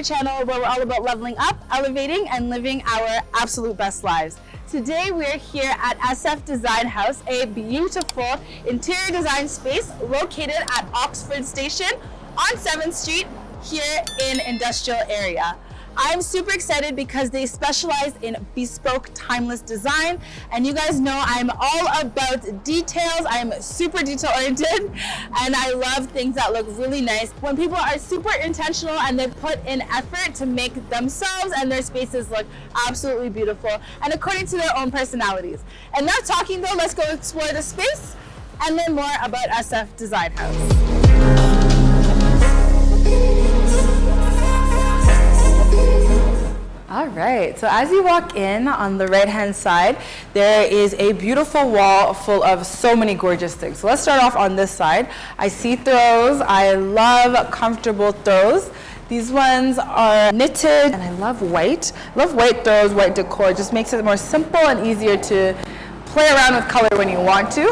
our channel where we're all about leveling up, elevating, and living our absolute best lives. Today we're here at SF Design House, a beautiful interior design space located at Oxford Station on 7th Street here in industrial area. I'm super excited because they specialize in bespoke, timeless design, and you guys know I'm all about details. I'm super detail oriented, and I love things that look really nice. When people are super intentional and they put in effort to make themselves and their spaces look absolutely beautiful and according to their own personalities. And not talking though, let's go explore the space and learn more about SF Design House. All right, so as you walk in on the right-hand side, there is a beautiful wall full of so many gorgeous things. So let's start off on this side. I see throws. I love comfortable throws. These ones are knitted, and I love white. I love white throws, white decor. It just makes it more simple and easier to play around with color when you want to.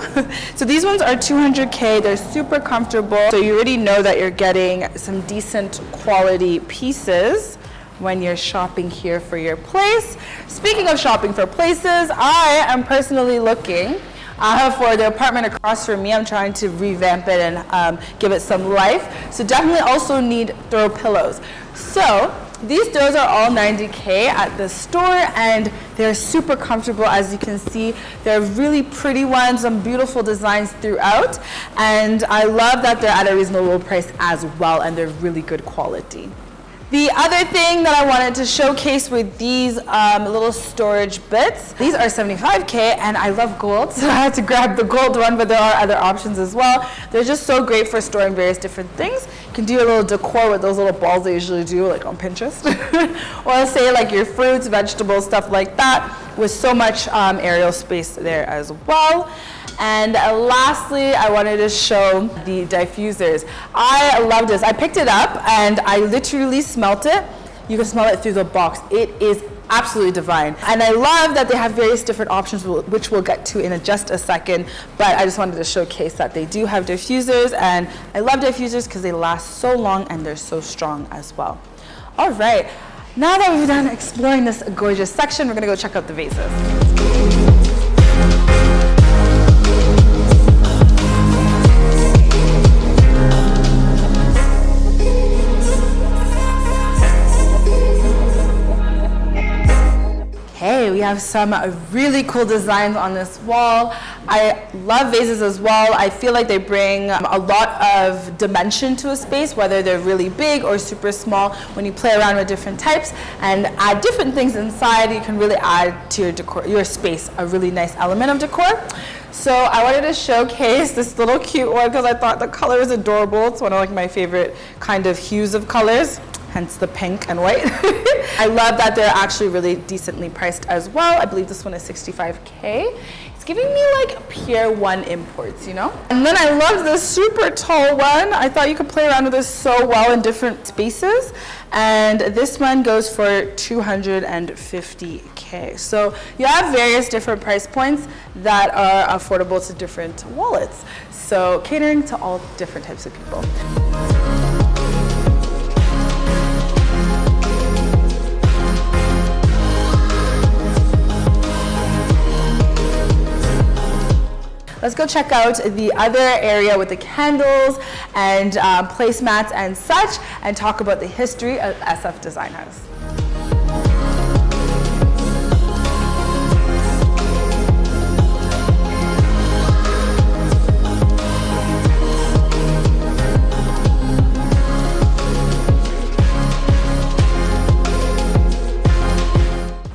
So these ones are 200K. They're super comfortable. So you already know that you're getting some decent quality pieces when you're shopping here for your place. Speaking of shopping for places, I am personally looking for the apartment across from me. I'm trying to revamp it and give it some life. So definitely also need throw pillows. So these throws are all 90K at the store, and they're super comfortable. As you can see, they're really pretty ones, some beautiful designs throughout, and I love that they're at a reasonable price as well, and they're really good quality. The other thing that I wanted to showcase with these little storage bits, these are 75K, and I love gold, so I had to grab the gold one, but there are other options as well. They're just so great for storing various different things. You can do a little decor with those little balls they usually do, like on Pinterest, or say like your fruits, vegetables, stuff like that, with so much aerial space there as well. And lastly, I wanted to show the diffusers. I love this. I picked it up and I literally smelt it. You can smell it through the box. It is absolutely divine. And I love that they have various different options, which we'll get to in just a second. But I just wanted to showcase that they do have diffusers, and I love diffusers because they last so long and they're so strong as well. All right, now that we've done exploring this gorgeous section, we're gonna go check out the vases. We have some really cool designs on this wall. I love vases as well. I feel like they bring a lot of dimension to a space, whether they're really big or super small. When you play around with different types and add different things inside, you can really add to your decor, your space, a really nice element of decor. So I wanted to showcase this little cute one because I thought the color is adorable. It's one of like my favorite kind of hues of colors, hence the pink and white. I love that they're actually really decently priced as well. I believe this one is 65K. It's giving me like Pier 1 imports, you know? And then I love this super tall one. I thought you could play around with this so well in different spaces. And this one goes for 250K. So you have various different price points that are affordable to different wallets. So catering to all different types of people. Let's go check out the other area with the candles and placemats and such, and talk about the history of SF Design House.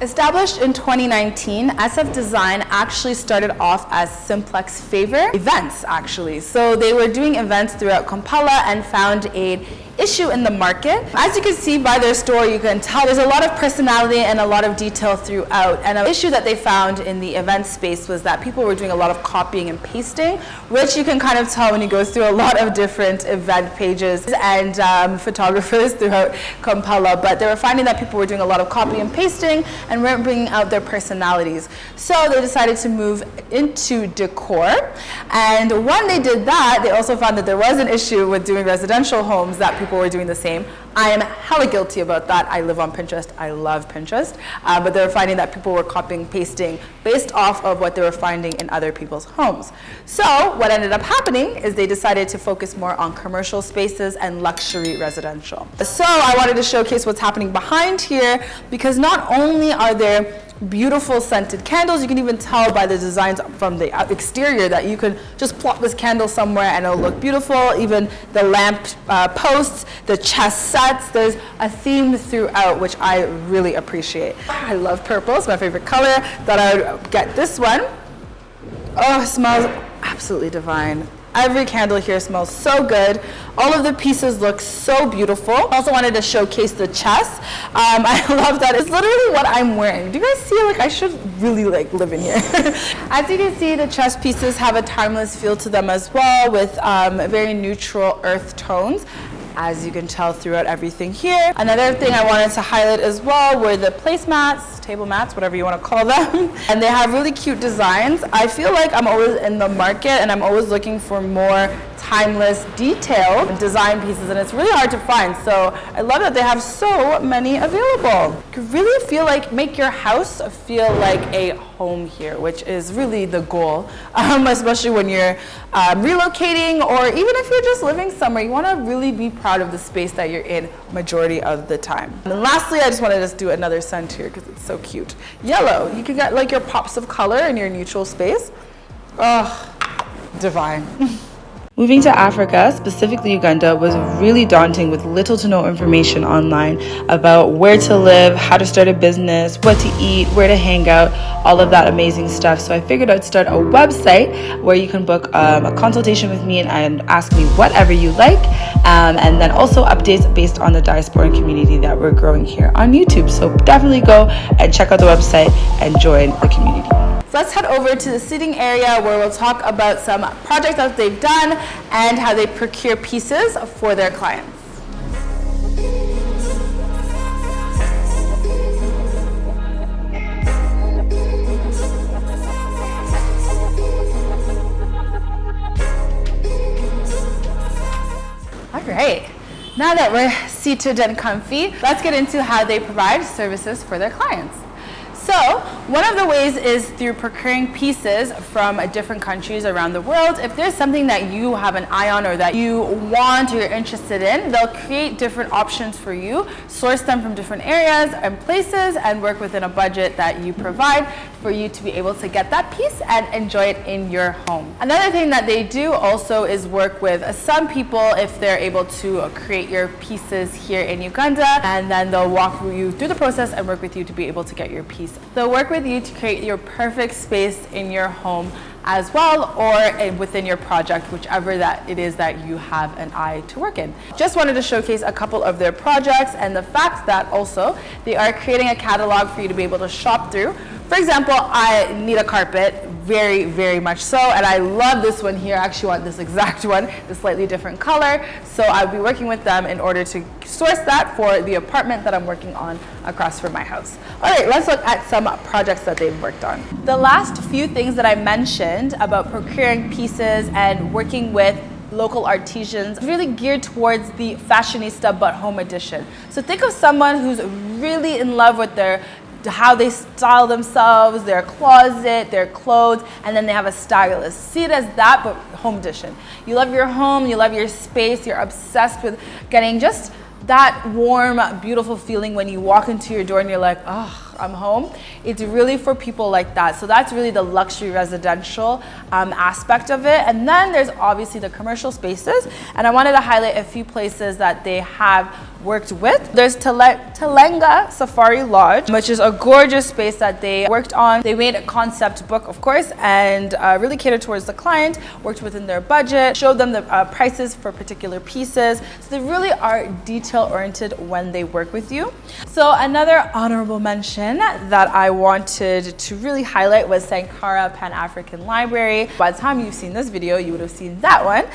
Established in 2019, SF Design actually started off as Simplex Favor events, actually. So they were doing events throughout Kampala and found an issue in the market. As you can see by their store, you can tell there's a lot of personality and a lot of detail throughout. And an issue that they found in the event space was that people were doing a lot of copying and pasting, which you can kind of tell when you go through a lot of different event pages and photographers throughout Kampala. But they were finding that people were doing a lot of copying and pasting and weren't bringing out their personalities. So they decided to move into decor. And when they did that, they also found that there was an issue with doing residential homes, that people were doing the same. I am hella guilty about that. I live on Pinterest. I love Pinterest. But they were finding that people were copying, pasting based off of what they were finding in other people's homes. So what ended up happening is they decided to focus more on commercial spaces and luxury residential. So I wanted to showcase what's happening behind here, because not only are there beautiful scented candles, you can even tell by the designs from the exterior that you could just plop this candle somewhere and it'll look beautiful. Even the lamp posts, the chest sets, there's a theme throughout, which I really appreciate. I love purple, it's my favorite color. Thought I would get this one. Oh, it smells absolutely divine. Every candle here smells so good. All of the pieces look so beautiful. Also wanted to showcase the chest. I love that. It's literally what I'm wearing. Do you guys see, like, I should really like live in here. As you can see, the chest pieces have a timeless feel to them as well, with very neutral earth tones, as you can tell throughout everything here. Another thing I wanted to highlight as well were the placemats, table mats, whatever you want to call them. And they have really cute designs. I feel like I'm always in the market and I'm always looking for more timeless, detailed design pieces, and it's really hard to find. So I love that they have so many available. You can really feel like, make your house feel like a home here, which is really the goal, especially when you're relocating, or even if you're just living somewhere, you want to really be proud of the space that you're in majority of the time. And lastly, I just want to just do another scent here because it's so cute. Yellow, you can get like your pops of color in your neutral space. Oh, divine. Moving to Africa, specifically Uganda, was really daunting, with little to no information online about where to live, how to start a business, what to eat, where to hang out, all of that amazing stuff. So I figured I'd start a website where you can book a consultation with me and ask me whatever you like, and then also updates based on the diaspora community that we're growing here on YouTube. So definitely go and check out the website and join the community. Let's head over to the seating area where we'll talk about some projects that they've done and how they procure pieces for their clients. All right, now that we're seated and comfy, let's get into how they provide services for their clients. So one of the ways is through procuring pieces from different countries around the world. If there's something that you have an eye on or that you want or you're interested in, they'll create different options for you, source them from different areas and places, and work within a budget that you provide for you to be able to get that piece and enjoy it in your home. Another thing that they do also is work with some people, if they're able to create your pieces here in Uganda, and then they'll walk you through the process and work with you to be able to get your piece. They'll work with you to create your perfect space in your home as well, or within your project, whichever that it is that you have an eye to work in. Just wanted to showcase a couple of their projects and the fact that also they are creating a catalog for you to be able to shop through. For example, I need a carpet, very, very much so, and I love this one here. I actually want this exact one, the slightly different color. So I'll be working with them in order to source that for the apartment that I'm working on across from my house. All right, let's look at some projects that they've worked on. The last few things that I mentioned about procuring pieces and working with local artisans really geared towards the fashionista but home edition. So think of someone who's really in love with how they style themselves, their closet, their clothes, and then they have a stylist. See it as that, but home edition. You love your home, you love your space, you're obsessed with getting just that warm, beautiful feeling when you walk into your door and you're like, oh, I'm home. It's really for people like that. So that's really the luxury residential aspect of it. And then there's obviously the commercial spaces. And I wanted to highlight a few places that they have worked with. There's Telenga Safari Lodge, which is a gorgeous space that they worked on. They made a concept book, of course, and really catered towards the client, worked within their budget, showed them the prices for particular pieces. So they really are detail-oriented when they work with you. So another honorable mention that I wanted to really highlight was Sankara Pan-African Library. By the time you've seen this video, you would have seen that one.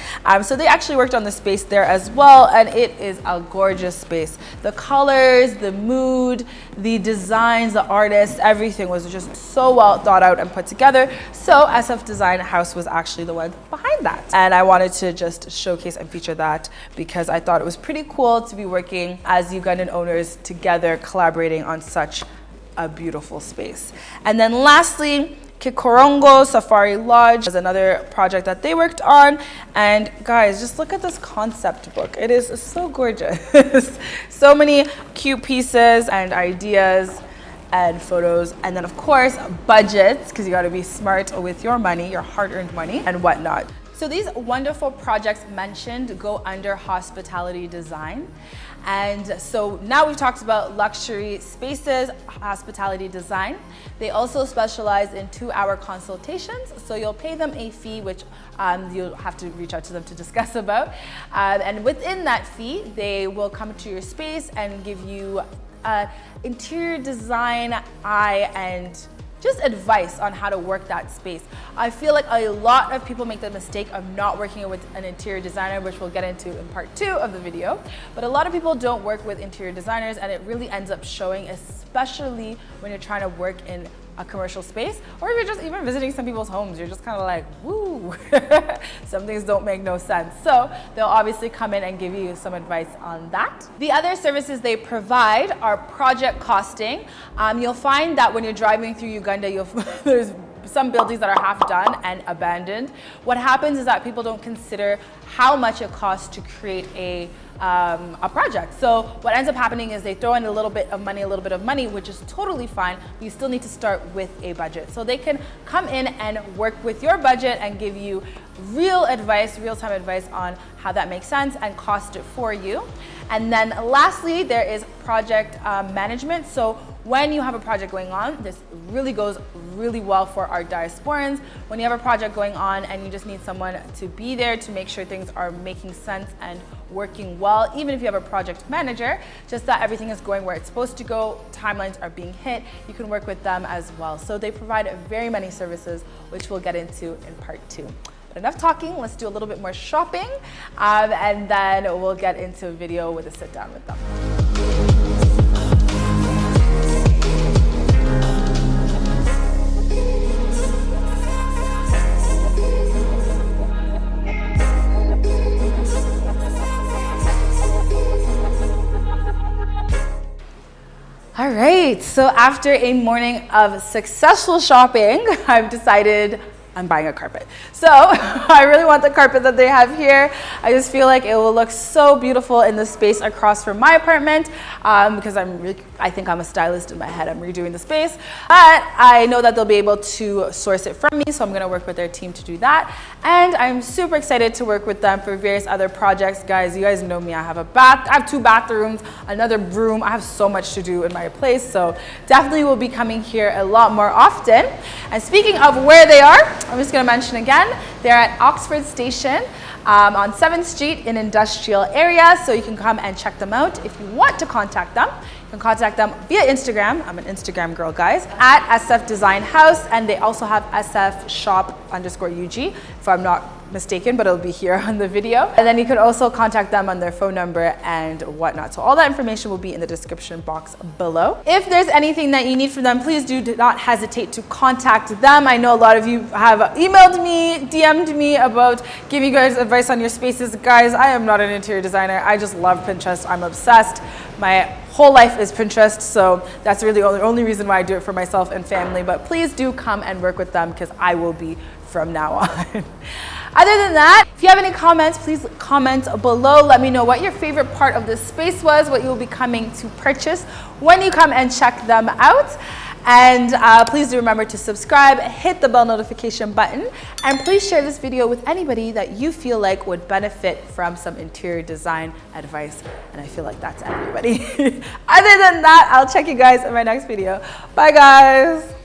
So they actually worked on the space there as well, and it is a gorgeous space. The colors, the mood, the designs, the artists, everything was just so well thought out and put together. So SF Design House was actually the one behind designed that. And I wanted to just showcase and feature that because I thought it was pretty cool to be working as Ugandan owners together, collaborating on such a beautiful space. And then lastly, Kikorongo Safari Lodge is another project that they worked on. And guys, just look at this concept book. It is so gorgeous. So many cute pieces and ideas and photos. And then of course, budgets, because you got to be smart with your money, your hard-earned money and whatnot. So these wonderful projects mentioned go under hospitality design. And so now we've talked about luxury spaces, hospitality design. They also specialize in 2-hour consultations. So you'll pay them a fee, which you'll have to reach out to them to discuss about. And within that fee, they will come to your space and give you interior design eye and just advice on how to work that space. I feel like a lot of people make the mistake of not working with an interior designer, which we'll get into in part 2 of the video. But a lot of people don't work with interior designers, and it really ends up showing, especially when you're trying to work in a commercial space, or if you're just even visiting some people's homes, you're just kind of like, woo, some things don't make no sense. So they'll obviously come in and give you some advice on that. The other services they provide are project costing. You'll find that when you're driving through Uganda, there's some buildings that are half done and abandoned. What happens is that people don't consider how much it costs to create a project. So what ends up happening is they throw in a little bit of money, which is totally fine. But you still need to start with a budget. So they can come in and work with your budget and give you real advice, real-time advice on how that makes sense and cost it for you. And then lastly, there is project management. So when you have a project going on, this really goes really well for our diasporans. When you have a project going on and you just need someone to be there to make sure things are making sense and working well, even if you have a project manager, just that everything is going where it's supposed to go, timelines are being hit, you can work with them as well. So they provide very many services, which we'll get into in part 2. But enough talking, let's do a little bit more shopping, and then we'll get into a video with a sit down with them. All right, so after a morning of successful shopping, I've decided I'm buying a carpet. So I really want the carpet that they have here. I just feel like it will look so beautiful in the space across from my apartment, because I think I'm a stylist in my head. I'm redoing the space, but I know that they'll be able to source it from me, so I'm gonna work with their team to do that. And I'm super excited to work with them for various other projects. Guys, you guys know me. I have 2 bathrooms, another room. I have so much to do in my place, so definitely will be coming here a lot more often. And speaking of where they are, I'm just going to mention again, they're at Oxford Station on 7th Street in industrial area, so you can come and check them out. If you want to contact them, you can contact them via Instagram. I'm an Instagram girl, guys, at SF Design House, and they also have SF Shop_UG, if I'm not mistaken, but it'll be here on the video. And then you could also contact them on their phone number and whatnot. So all that information will be in the description box below. If there's anything that you need from them, please do not hesitate to contact them. I know a lot of you have emailed me, DM'd me about giving you guys advice on your spaces. Guys, I am not an interior designer. I just love Pinterest. I'm obsessed. My whole life is Pinterest, so that's really the only reason why I do it for myself and family. But please do come and work with them, because I will be from now on. Other than that, if you have any comments, please comment below. Let me know what your favorite part of this space was, what you'll be coming to purchase when you come and check them out. And please do remember to subscribe, hit the bell notification button, and please share this video with anybody that you feel like would benefit from some interior design advice. And I feel like that's everybody. Other than that, I'll check you guys in my next video. Bye, guys.